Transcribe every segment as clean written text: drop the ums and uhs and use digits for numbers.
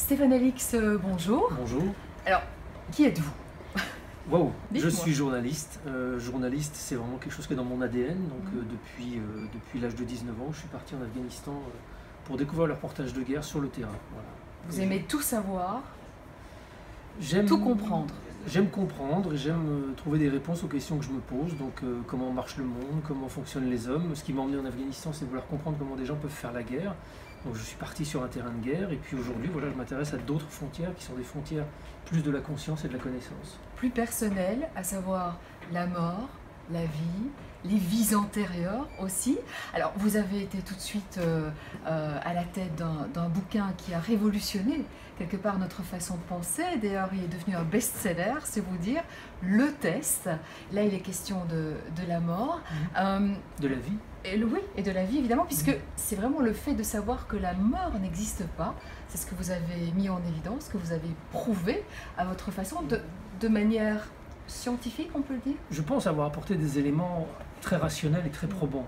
Stéphane Alix, bonjour. Bonjour. Alors, qui êtes-vous? Waouh, je Dites-moi. suis journaliste. Journaliste, c'est vraiment quelque chose qui est dans mon ADN. Donc, depuis l'âge de 19 ans, je suis parti en Afghanistan pour découvrir le reportage de guerre sur le terrain. Voilà. Vous aimez tout savoir, J'aime tout comprendre. J'aime comprendre et j'aime trouver des réponses aux questions que je me pose. Donc, comment marche le monde, comment fonctionnent les hommes. Ce qui m'a emmené en Afghanistan, c'est de vouloir comprendre comment des gens peuvent faire la guerre. Donc, je suis parti sur un terrain de guerre et puis aujourd'hui, voilà, je m'intéresse à d'autres frontières qui sont des frontières plus de la conscience et de la connaissance. Plus personnel, à savoir la mort, la vie, les vies antérieures aussi. Alors, vous avez été tout de suite à la tête d'un bouquin qui a révolutionné quelque part notre façon de penser. D'ailleurs, il est devenu un best-seller, c'est vous dire, Le Test. Là, il est question de la mort. De la vie. Oui, et de la vie évidemment, puisque c'est vraiment le fait de savoir que la mort n'existe pas. C'est ce que vous avez mis en évidence, que vous avez prouvé à votre façon, de manière scientifique, on peut le dire. Je pense avoir apporté des éléments très rationnels et très probants.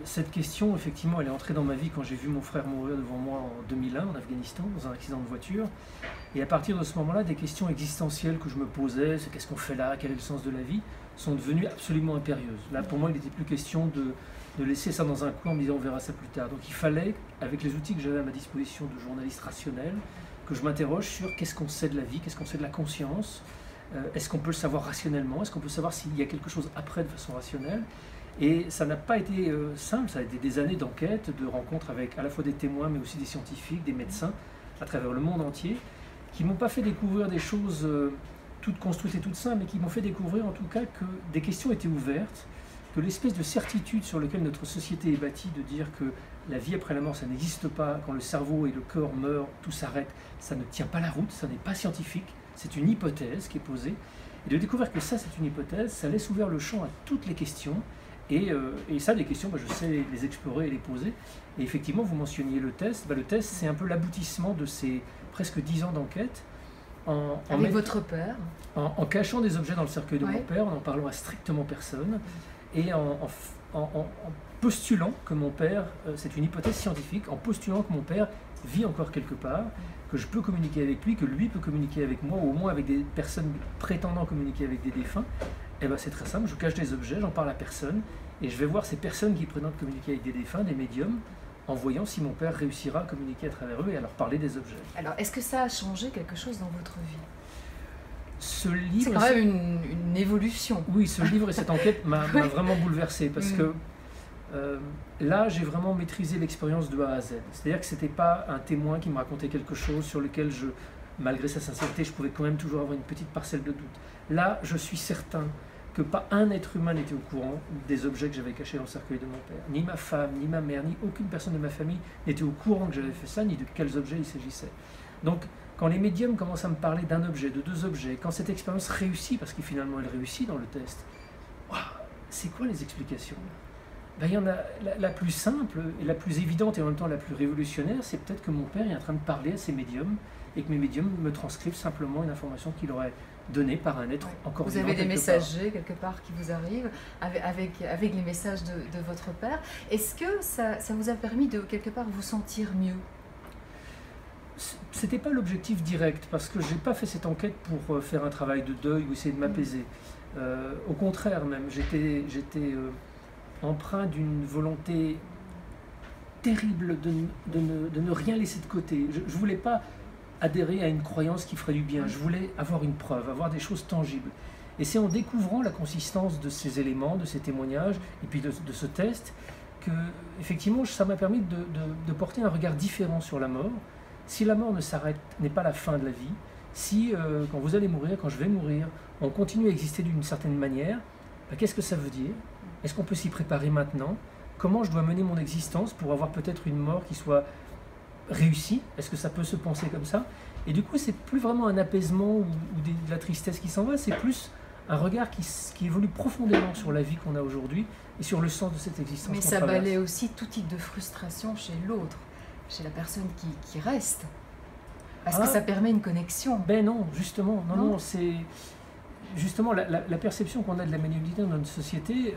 Cette question, effectivement, elle est entrée dans ma vie quand j'ai vu mon frère mourir devant moi en 2001 en Afghanistan, dans un accident de voiture. Et à partir de ce moment-là, des questions existentielles que je me posais, c'est qu'est-ce qu'on fait là, quel est le sens de la vie, sont devenues absolument impérieuses. Là, pour moi, il n'était plus question de laisser ça dans un coin en me disant on verra ça plus tard. Donc il fallait, avec les outils que j'avais à ma disposition de journaliste rationnel, que je m'interroge sur qu'est-ce qu'on sait de la vie, qu'est-ce qu'on sait de la conscience, est-ce qu'on peut le savoir rationnellement, est-ce qu'on peut savoir s'il y a quelque chose après de façon rationnelle. Et ça n'a pas été simple, ça a été des années d'enquête, de rencontres avec à la fois des témoins mais aussi des scientifiques, des médecins à travers le monde entier, qui m'ont pas fait découvrir des choses toutes construites et toutes simples, mais qui m'ont fait découvrir en tout cas que des questions étaient ouvertes, que l'espèce de certitude sur laquelle notre société est bâtie, de dire que la vie après la mort, ça n'existe pas, quand le cerveau et le corps meurent, tout s'arrête, ça ne tient pas la route, ça n'est pas scientifique, c'est une hypothèse qui est posée. Et de découvrir que ça, c'est une hypothèse, ça laisse ouvert le champ à toutes les questions. Et ça, des questions, je sais les explorer et les poser. Et effectivement, vous mentionniez le test. Le test, c'est un peu l'aboutissement de ces presque 10 ans d'enquête. Avec votre père. En cachant des objets dans le cercueil de Ouais. mon père, en n'en parlant à strictement personne, et en postulant que mon père, c'est une hypothèse scientifique, en postulant que mon père vit encore quelque part, que je peux communiquer avec lui, que lui peut communiquer avec moi, ou au moins avec des personnes prétendant communiquer avec des défunts. Et c'est très simple, je cache des objets, j'en parle à personne, et je vais voir ces personnes qui prétendent communiquer avec des défunts, des médiums, en voyant si mon père réussira à communiquer à travers eux et à leur parler des objets. Alors, est-ce que ça a changé quelque chose dans votre vie? Ce livre, C'est quand même une évolution. Oui, ce livre et cette enquête m'a vraiment bouleversé, parce que là, j'ai vraiment maîtrisé l'expérience de A à Z. C'est-à-dire que ce n'était pas un témoin qui me racontait quelque chose sur lequel malgré sa sincérité, je pouvais quand même toujours avoir une petite parcelle de doute. Là, je suis certain que pas un être humain n'était au courant des objets que j'avais cachés dans le cercueil de mon père. Ni ma femme, ni ma mère, ni aucune personne de ma famille n'était au courant que j'avais fait ça, ni de quels objets il s'agissait. Donc, quand les médiums commencent à me parler d'un objet, de deux objets, quand cette expérience réussit, parce que finalement elle réussit dans le test, c'est quoi les explications? Il y en a la plus simple et la plus évidente et en même temps la plus révolutionnaire, c'est peut-être que mon père est en train de parler à ses médiums et que mes médiums me transcrivent simplement une information qu'il aurait donnée par un être encore vivant. Vous avez des quelque messagers quelque part qui vous arrivent avec les messages de votre père. Est-ce que ça vous a permis de quelque part vous sentir mieux? C'était pas l'objectif direct, parce que j'ai pas fait cette enquête pour faire un travail de deuil ou essayer de m'apaiser. Au contraire même, j'étais empreint d'une volonté terrible de ne rien laisser de côté. Je voulais pas adhérer à une croyance qui ferait du bien, je voulais avoir une preuve, avoir des choses tangibles. Et c'est en découvrant la consistance de ces éléments, de ces témoignages, et puis de ce test, que effectivement ça m'a permis de porter un regard différent sur la mort. Si la mort n'est pas la fin de la vie, si quand vous allez mourir, quand je vais mourir, on continue à exister d'une certaine manière, qu'est-ce que ça veut dire? Est-ce qu'on peut s'y préparer maintenant? Comment je dois mener mon existence pour avoir peut-être une mort qui soit réussie? Est-ce que ça peut se penser comme ça? Et du coup, c'est plus vraiment un apaisement ou de la tristesse qui s'en va, c'est plus un regard qui évolue profondément sur la vie qu'on a aujourd'hui et sur le sens de cette existence. Mais ça balaie aussi tout type de frustration chez l'autre, chez la personne qui reste. Parce que ça permet une connexion. Ben non, justement, non, c'est... Justement, la perception qu'on a de la médiumnité dans notre société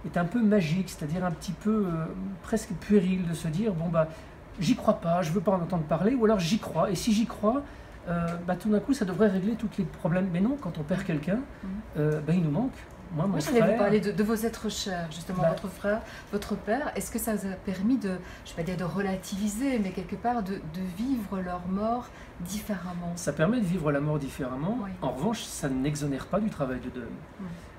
est un peu magique, c'est-à-dire un petit peu presque puérile de se dire, j'y crois pas, je veux pas en entendre parler, ou alors j'y crois, et si j'y crois, tout d'un coup ça devrait régler tous les problèmes. Mais non, quand on perd quelqu'un, il nous manque. Moi, mon Oui, frère... j'allais vous parler de vos êtres chers, justement, Bah, votre frère, votre père. Est-ce que ça vous a permis de, je ne vais pas dire de relativiser, mais quelque part de vivre leur mort différemment? Ça permet de vivre la mort différemment. Oui. En revanche, ça n'exonère pas du travail de deuil.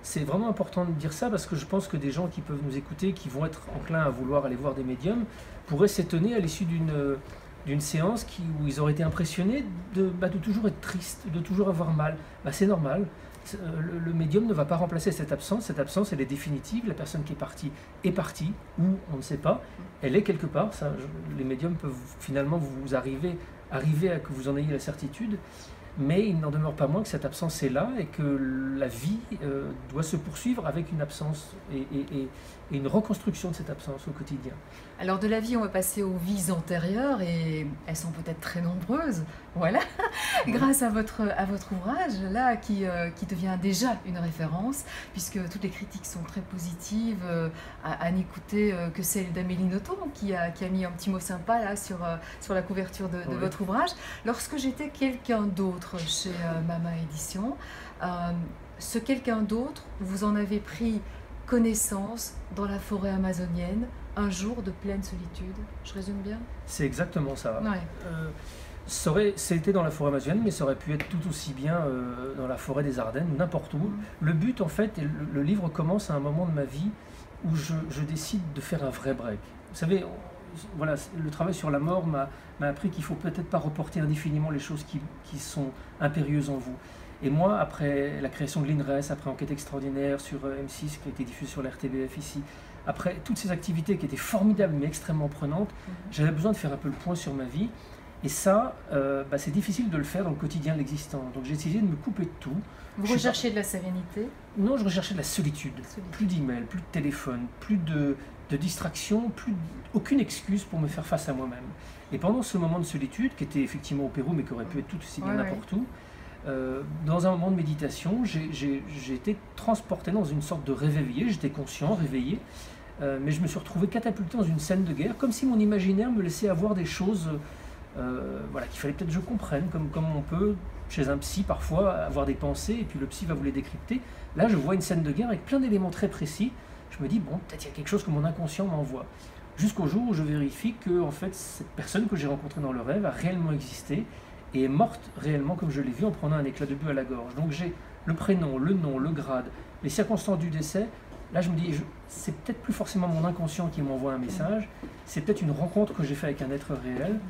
C'est vraiment important de dire ça parce que je pense que des gens qui peuvent nous écouter, qui vont être enclins à vouloir aller voir des médiums, pourraient s'étonner à l'issue d'une séance où ils auraient été impressionnés de toujours être tristes, de toujours avoir mal. C'est normal. Le médium ne va pas remplacer cette absence, elle est définitive, la personne qui est partie, ou on ne sait pas, elle est quelque part, les médiums peuvent finalement vous arriver à que vous en ayez la certitude, mais il n'en demeure pas moins que cette absence est là et que la vie doit se poursuivre avec une absence et une reconstruction de cette absence au quotidien. Alors de la vie, on va passer aux vies antérieures et elles sont peut-être très nombreuses, voilà, grâce à votre ouvrage là qui devient déjà une référence puisque toutes les critiques sont très positives, à n'écouter que celle d'Amélie Nothomb qui a mis un petit mot sympa là sur la couverture de votre ouvrage. Lorsque j'étais quelqu'un d'autre chez Mama Édition, ce quelqu'un d'autre, vous en avez pris connaissance dans la forêt amazonienne, un jour de pleine solitude. Je résume bien? C'est exactement ça. Ouais. C'était dans la forêt amazonienne, mais ça aurait pu être tout aussi bien dans la forêt des Ardennes, n'importe où. Le but, en fait, et le livre commence à un moment de ma vie où je décide de faire un vrai break. Vous savez, voilà, le travail sur la mort m'a appris qu'il ne faut peut-être pas reporter indéfiniment les choses qui sont impérieuses en vous. Et moi, après la création de l'INRES, après Enquête extraordinaire sur M6 qui a été diffusée sur la RTBF ici, après toutes ces activités qui étaient formidables mais extrêmement prenantes, j'avais besoin de faire un peu le point sur ma vie. Et ça, c'est difficile de le faire dans le quotidien de l'existant. Donc j'ai essayé de me couper de tout. Vous recherchez de la sérénité? Non, je recherchais de la solitude. Plus d'emails, plus de téléphone, plus de distraction, aucune excuse pour me faire face à moi-même. Et pendant ce moment de solitude, qui était effectivement au Pérou, mais qui aurait pu être tout aussi bien n'importe où, dans un moment de méditation, j'ai été transporté dans une sorte de rêve éveillé. J'étais conscient, réveillé, mais je me suis retrouvé catapulté dans une scène de guerre, comme si mon imaginaire me laissait avoir des choses qu'il fallait peut-être que je comprenne, comme on peut, chez un psy parfois, avoir des pensées, et puis le psy va vous les décrypter. Là, je vois une scène de guerre avec plein d'éléments très précis. Je me dis, bon, peut-être il y a quelque chose que mon inconscient m'envoie. Jusqu'au jour où je vérifie que, en fait, cette personne que j'ai rencontrée dans le rêve a réellement existé, et est morte réellement comme je l'ai vue en prenant un éclat de but à la gorge. Donc j'ai le prénom, le nom, le grade, les circonstances du décès. Là je me dis, c'est peut-être plus forcément mon inconscient qui m'envoie un message, c'est peut-être une rencontre que j'ai faite avec un être réel.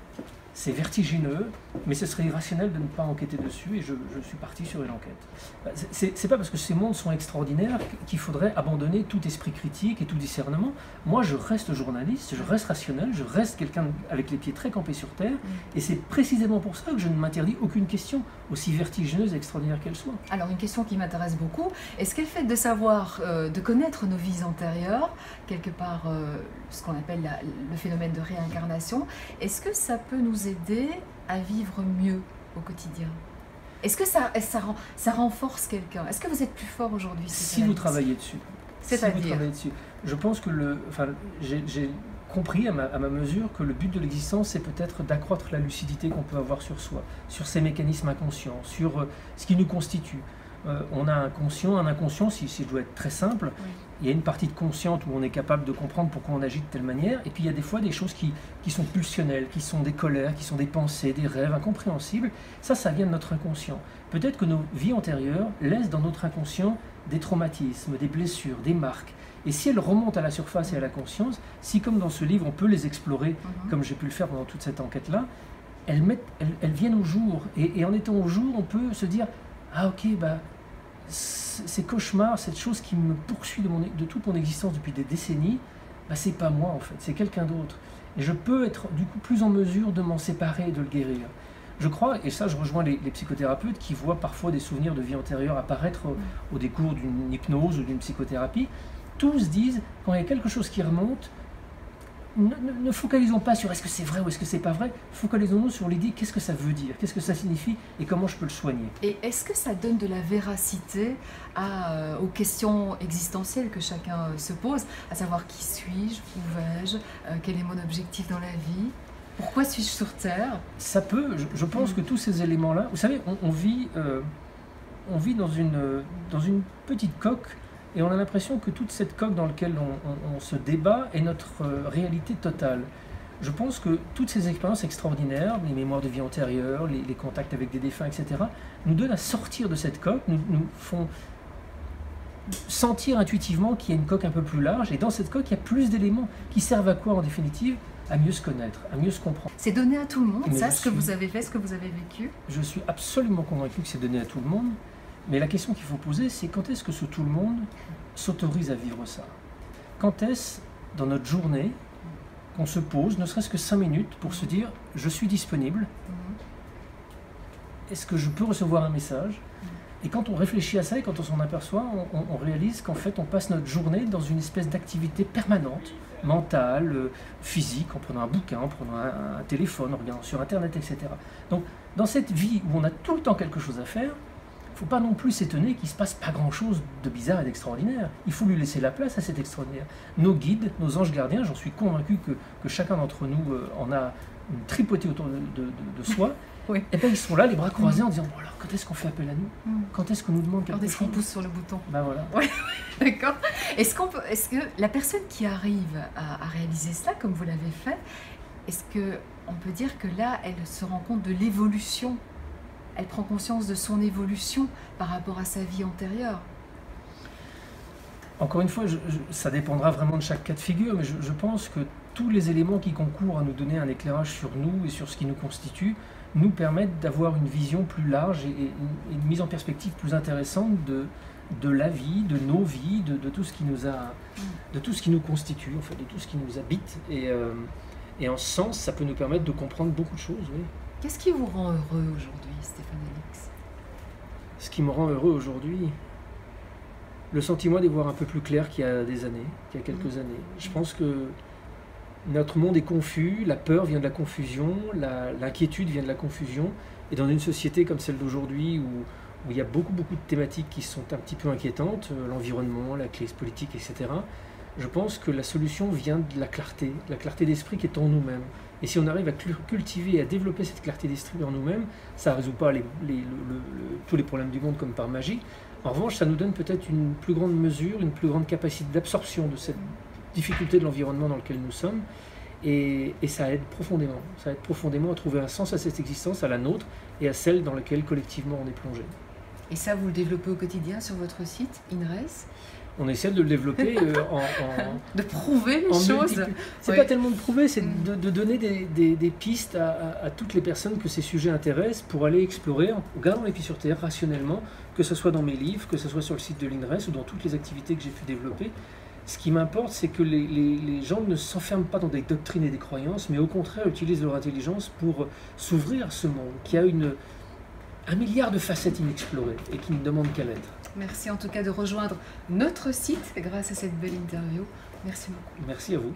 C'est vertigineux, mais ce serait irrationnel de ne pas enquêter dessus et je suis parti sur une enquête. C'est pas parce que ces mondes sont extraordinaires qu'il faudrait abandonner tout esprit critique et tout discernement. Moi, je reste journaliste, je reste rationnel, je reste quelqu'un avec les pieds très campés sur terre et c'est précisément pour ça que je ne m'interdis aucune question, aussi vertigineuse et extraordinaire qu'elle soit. Alors, une question qui m'intéresse beaucoup, est-ce qu'elle fait de savoir, de connaître nos vies antérieures, quelque part ce qu'on appelle le phénomène de réincarnation, est-ce que ça peut nous aider à vivre mieux au quotidien? Est-ce que ça renforce quelqu'un? Est-ce que vous êtes plus fort aujourd'hui? Si vous travaillez dessus. C'est-à-dire je pense que j'ai compris à ma mesure que le but de l'existence, c'est peut-être d'accroître la lucidité qu'on peut avoir sur soi, sur ses mécanismes inconscients, sur ce qui nous constitue. On a un conscient, un inconscient, si je dois être très simple. Oui. Il y a une partie de consciente où on est capable de comprendre pourquoi on agit de telle manière, et puis il y a des fois des choses qui sont pulsionnelles, qui sont des colères, qui sont des pensées, des rêves incompréhensibles. Ça vient de notre inconscient. Peut-être que nos vies antérieures laissent dans notre inconscient des traumatismes, des blessures, des marques. Et si elles remontent à la surface et à la conscience, si comme dans ce livre on peut les explorer, comme j'ai pu le faire pendant toute cette enquête-là, elles viennent au jour. Et en étant au jour, on peut se dire « Ah ok, ces cauchemars, cette chose qui me poursuit de toute mon existence depuis des décennies, c'est pas moi en fait, c'est quelqu'un d'autre. Et je peux être du coup plus en mesure de m'en séparer et de le guérir. » Je crois, et ça je rejoins les psychothérapeutes qui voient parfois des souvenirs de vie antérieure apparaître au décours d'une hypnose ou d'une psychothérapie. Tous disent, quand il y a quelque chose qui remonte, ne focalisons pas sur est-ce que c'est vrai ou est-ce que c'est pas vrai, focalisons-nous sur l'idée qu'est-ce que ça veut dire, qu'est-ce que ça signifie et comment je peux le soigner. Et est-ce que ça donne de la véracité aux questions existentielles que chacun se pose, à savoir qui suis-je, où vais-je, quel est mon objectif dans la vie? Pourquoi suis-je sur Terre? Ça peut, je pense que tous ces éléments-là, vous savez, on vit dans une petite coque et on a l'impression que toute cette coque dans laquelle on se débat est notre réalité totale. Je pense que toutes ces expériences extraordinaires, les mémoires de vie antérieure, les contacts avec des défunts, etc., nous donnent à sortir de cette coque, nous font sentir intuitivement qu'il y a une coque un peu plus large, et dans cette coque, il y a plus d'éléments qui servent à quoi en définitive? À mieux se connaître, à mieux se comprendre. C'est donné à tout le monde, Mais ça, ce que vous avez fait, ce que vous avez vécu? Je suis absolument convaincu que c'est donné à tout le monde, mais la question qu'il faut poser, c'est quand est-ce que ce tout le monde s'autorise à vivre ça? Quand est-ce, dans notre journée, qu'on se pose, ne serait-ce que 5 minutes, pour se dire « je suis disponible », est-ce que je peux recevoir un message? Et quand on réfléchit à ça et quand on s'en aperçoit, on réalise qu'en fait on passe notre journée dans une espèce d'activité permanente, mentale, physique, en prenant un bouquin, en prenant un téléphone, en regardant sur internet, etc. Donc dans cette vie où on a tout le temps quelque chose à faire, il ne faut pas non plus s'étonner qu'il ne se passe pas grand-chose de bizarre et d'extraordinaire. Il faut lui laisser la place à cet extraordinaire. Nos guides, nos anges gardiens, j'en suis convaincu que chacun d'entre nous en a une tripotée autour de soi. Oui. Et bien ils sont là, les bras croisés, en disant bon, alors quand est-ce qu'on fait appel à nous? Quand est-ce qu'on nous demande quelque chose? Quand est-ce qu'on pousse sur le bouton? Ben voilà. Ouais, d'accord. Est-ce que la personne qui arrive à réaliser cela, comme vous l'avez fait, est-ce qu'on peut dire que là, elle se rend compte de l'évolution? Elle prend conscience de son évolution par rapport à sa vie antérieure? Encore une fois, ça dépendra vraiment de chaque cas de figure, mais je pense que tous les éléments qui concourent à nous donner un éclairage sur nous et sur ce qui nous constitue nous permettent d'avoir une vision plus large et une mise en perspective plus intéressante de la vie, de nos vies, de tout ce qui nous a, de tout ce qui nous constitue, en fait, de tout ce qui nous habite. Et en ce sens, ça peut nous permettre de comprendre beaucoup de choses. Oui. Qu'est-ce qui vous rend heureux aujourd'hui, Stéphane Alix? Ce qui me rend heureux aujourd'hui, le sentiment d'y voir un peu plus clair qu'il y a des années, qu'il y a quelques années. Je pense que notre monde est confus, la peur vient de la confusion, l'inquiétude vient de la confusion, et dans une société comme celle d'aujourd'hui où il y a beaucoup de thématiques qui sont un petit peu inquiétantes, l'environnement, la crise politique, etc., je pense que la solution vient de la clarté d'esprit qui est en nous-mêmes. Et si on arrive à cultiver et à développer cette clarté d'esprit en nous-mêmes, ça ne résout pas tous les problèmes du monde comme par magie. En revanche, ça nous donne peut-être une plus grande mesure, une plus grande capacité d'absorption de cette difficulté de l'environnement dans lequel nous sommes, et ça aide profondément. Ça aide profondément à trouver un sens à cette existence, à la nôtre, et à celle dans laquelle collectivement on est plongé. Et ça, vous le développez au quotidien sur votre site, INRES? On essaie de le développer de prouver les choses. C'est pas tellement de prouver, c'est de donner des pistes à toutes les personnes que ces sujets intéressent pour aller explorer, en regardant les pieds sur terre, rationnellement, que ce soit dans mes livres, que ce soit sur le site de l'INRES ou dans toutes les activités que j'ai pu développer. Ce qui m'importe, c'est que les gens ne s'enferment pas dans des doctrines et des croyances, mais au contraire utilisent leur intelligence pour s'ouvrir à ce monde qui a un milliard de facettes inexplorées et qui ne demande qu'à l'être. Merci en tout cas de rejoindre notre site grâce à cette belle interview. Merci beaucoup. Merci à vous.